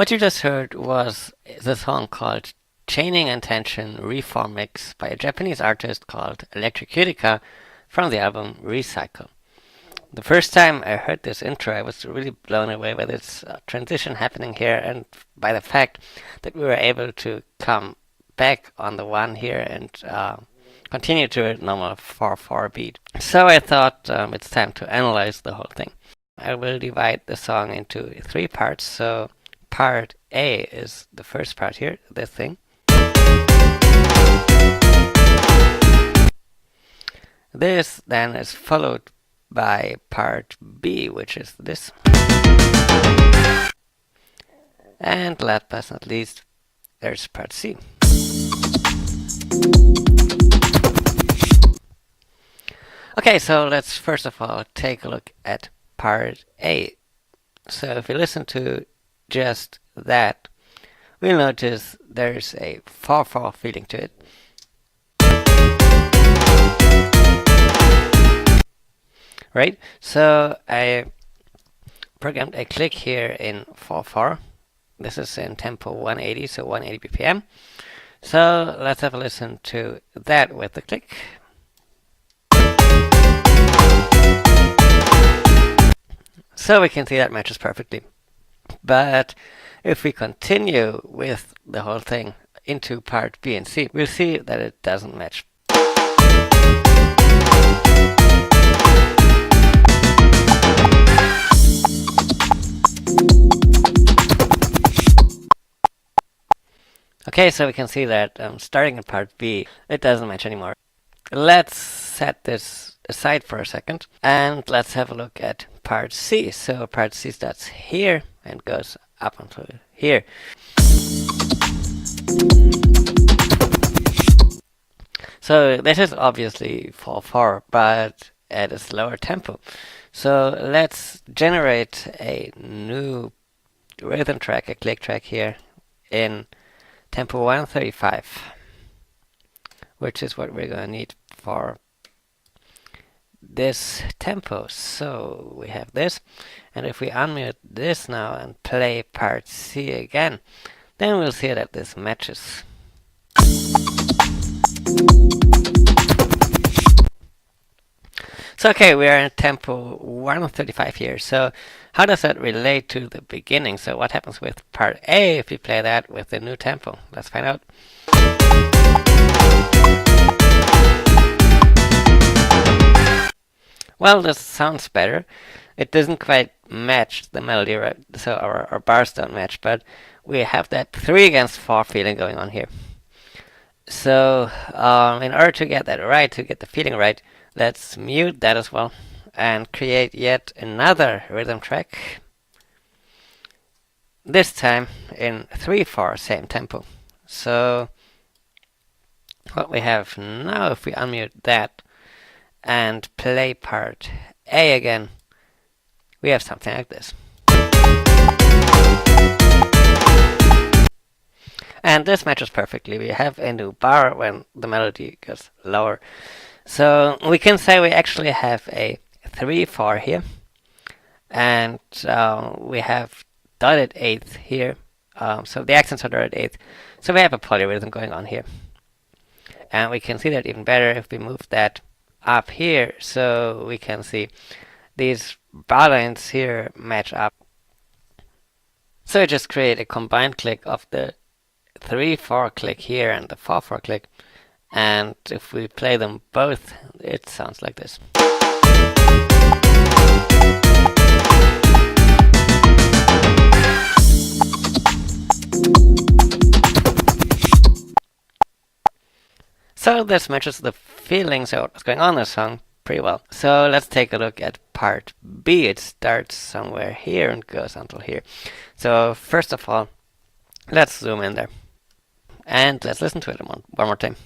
What you just heard was the song called Chaining and Tension Reform Mix by a Japanese artist called ELECTROCUTICA from the album Recycle. The first time I heard this intro, I was really blown away by this transition happening here and by the fact that we were able to come back on the one here and continue to a normal 4/4 beat. So I thought it's time to analyze the whole thing. I will divide the song into 3 parts. So part A is the first part here, this thing. This then is followed by part B, which is this. And last but not least, there's part C. Okay, so let's first of all take a look at part A. So if we listen to just that, we'll notice there's a 4/4 feeling to it. Right? So I programmed a click here in 4/4. This is in tempo 180, so 180 BPM. So let's have a listen to that with the click. So we can see that matches perfectly. But if we continue with the whole thing into part B and C, we'll see that it doesn't match. Okay, so we can see that starting in part B, it doesn't match anymore. Let's set this aside for a second and let's have a look at part C. So part C starts here and goes up until here. So this is obviously 4/4, but at a slower tempo. So let's generate a new rhythm track, a click track here in tempo 135, which is what we're going to need for this tempo. So we have this, and if we unmute this now and play part C again, then we'll see that this matches. So okay, we are in tempo 135 here. So how does that relate to the beginning? So what happens with part A if we play that with the new tempo? Let's find out. Well, this sounds better. It doesn't quite match the melody, right? So our bars don't match, but we have that 3 against 4 feeling going on here. So in order to get that right, to get the feeling right, let's mute that as well and create yet another rhythm track. This time in 3/4, same tempo. So what we have now, if we unmute that and play part A again, we have something like this. And this matches perfectly. We have a new bar when the melody goes lower. So we can say we actually have a 3/4 here, and we have dotted eighth here. So the accents are dotted eighth. So we have a polyrhythm going on here. And we can see that even better if we move that up here, so we can see these bar lines here match up. So I just create a combined click of the 3/4 click here and the 4/4 click, and if we play them both, it sounds like this. So this matches the feelings of what's going on in the song pretty well. So let's take a look at part B. It starts somewhere here and goes until here. So first of all, let's zoom in there. And let's listen to it one more time.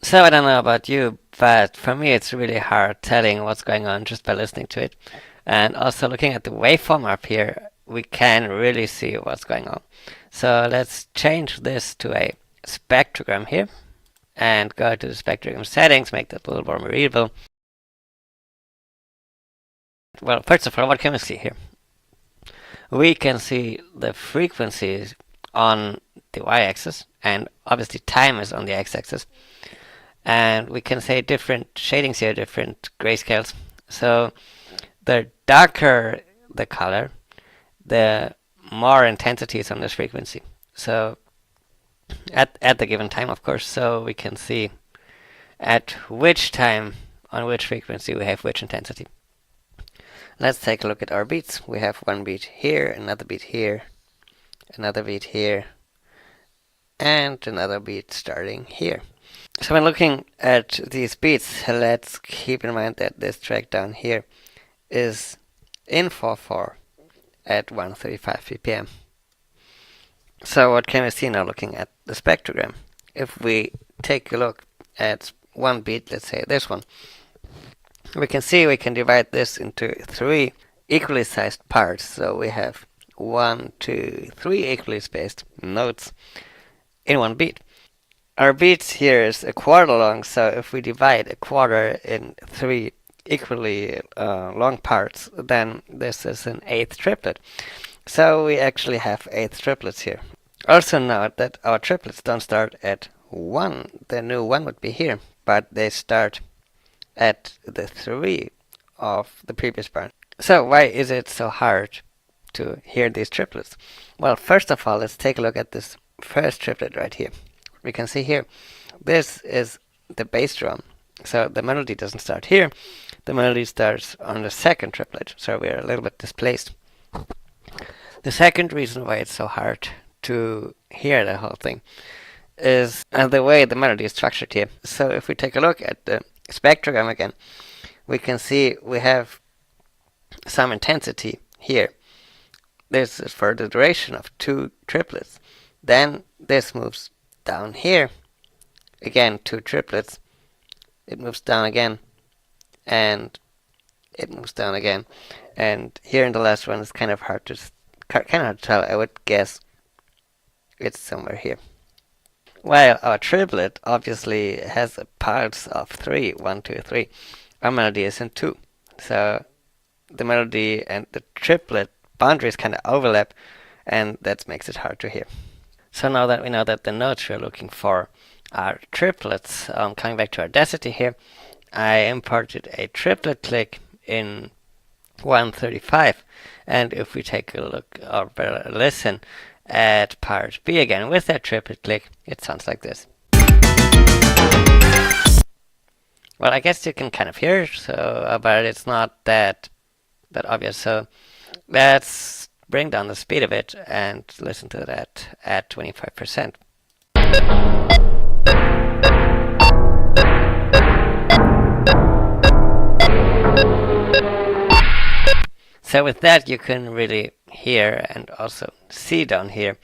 So I don't know about you, but for me it's really hard telling what's going on just by listening to it. And also looking at the waveform up here, we can really see what's going on. So let's change this to a spectrogram here and go to the spectrogram settings, make that a little more readable. Well, first of all, what can we see here? We can see the frequencies on the y-axis, and obviously time is on the x-axis. And we can say different shadings here, different grayscales. So the darker the color, the more intensity is on this frequency. So at the given time, of course, so we can see at which time on which frequency we have which intensity. Let's take a look at our beats. We have one beat here, another beat here, another beat here, and another beat starting here. So when looking at these beats, let's keep in mind that this track down here is in 4/4 at 135 BPM. So what can we see now looking at the spectrogram? If we take a look at one beat, let's say this one, we can see we can divide this into 3 equally sized parts. So we have 1, 2, 3 equally spaced notes in one beat. Our beat here is a quarter long, so if we divide a quarter in 3 equally long parts, then this is an 8th triplet. So we actually have 8 triplets here. Also note that our triplets don't start at 1. The new 1 would be here, but they start at the 3 of the previous part. So why is it so hard to hear these triplets? Well, first of all, let's take a look at this first triplet right here. We can see here, this is the bass drum. So the melody doesn't start here. The melody starts on the second triplet, so we're a little bit displaced. The second reason why it's so hard to hear the whole thing is the way the melody is structured here. So if we take a look at the spectrogram again, we can see we have some intensity here. This is for the duration of 2 triplets. Then this moves down here. Again, 2 triplets. It moves down again, and it moves down again. And here in the last one, it's kind of hard to tell. I would guess it's somewhere here. While our triplet obviously has a pulse of 3, 1, 2, 3, our melody is in 2. So the melody and the triplet boundaries kind of overlap, and that makes it hard to hear. So now that we know that the notes we're looking for are triplets, coming back to our Audacity here, I imported a triplet click in 135. And if we take a look or listen at part B again with that triplet click, it sounds like this. Well, I guess you can kind of hear, so but it's not that obvious. So let's bring down the speed of it and listen to that at 25%. So with that, you can really hear and also see down here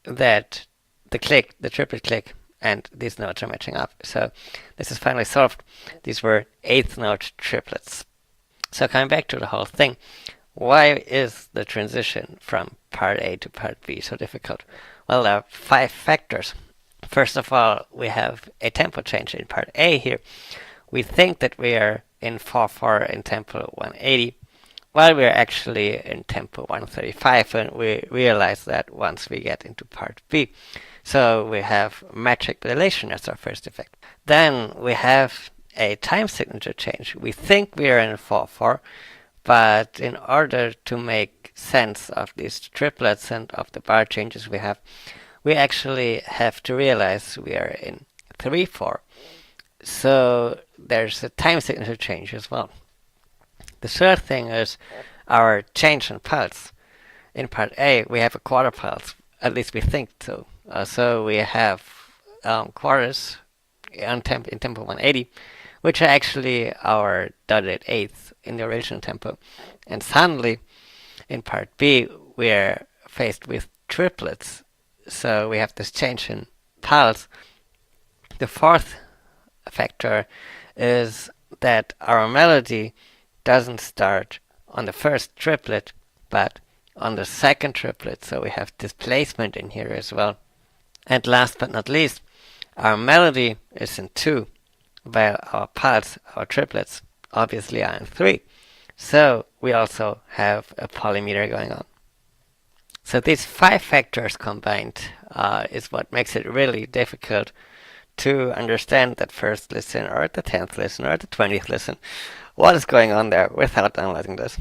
that the click, the triplet click, and these notes are matching up. So this is finally solved. These were 8th note triplets. So coming back to the whole thing, why is the transition from part A to part B so difficult? Well, there are 5 factors. First of all, we have a tempo change in part A here. We think that we are in 4/4 in tempo 180, while we're actually in tempo 135, and we realize that once we get into part B. So we have metric modulation as our first effect. Then we have a time signature change. We think we are in 4/4, but in order to make sense of these triplets and of the bar changes we have, we actually have to realize we are in 3/4. So there's a time signature change as well. The third thing is our change in pulse. In part A, we have a quarter pulse, at least we think so. So we have quarters in tempo 180, which are actually our dotted eighths in the original tempo. And suddenly, in part B, we're faced with triplets. So we have this change in pulse. The fourth factor is that our melody doesn't start on the first triplet, but on the second triplet, so we have displacement in here as well. And last but not least, our melody is in 2, while our parts, our triplets, obviously are in 3. So we also have a polymeter going on. So these 5 factors combined is what makes it really difficult to understand that first listen or the 10th listen or the 20th listen. What is going on there without analyzing this?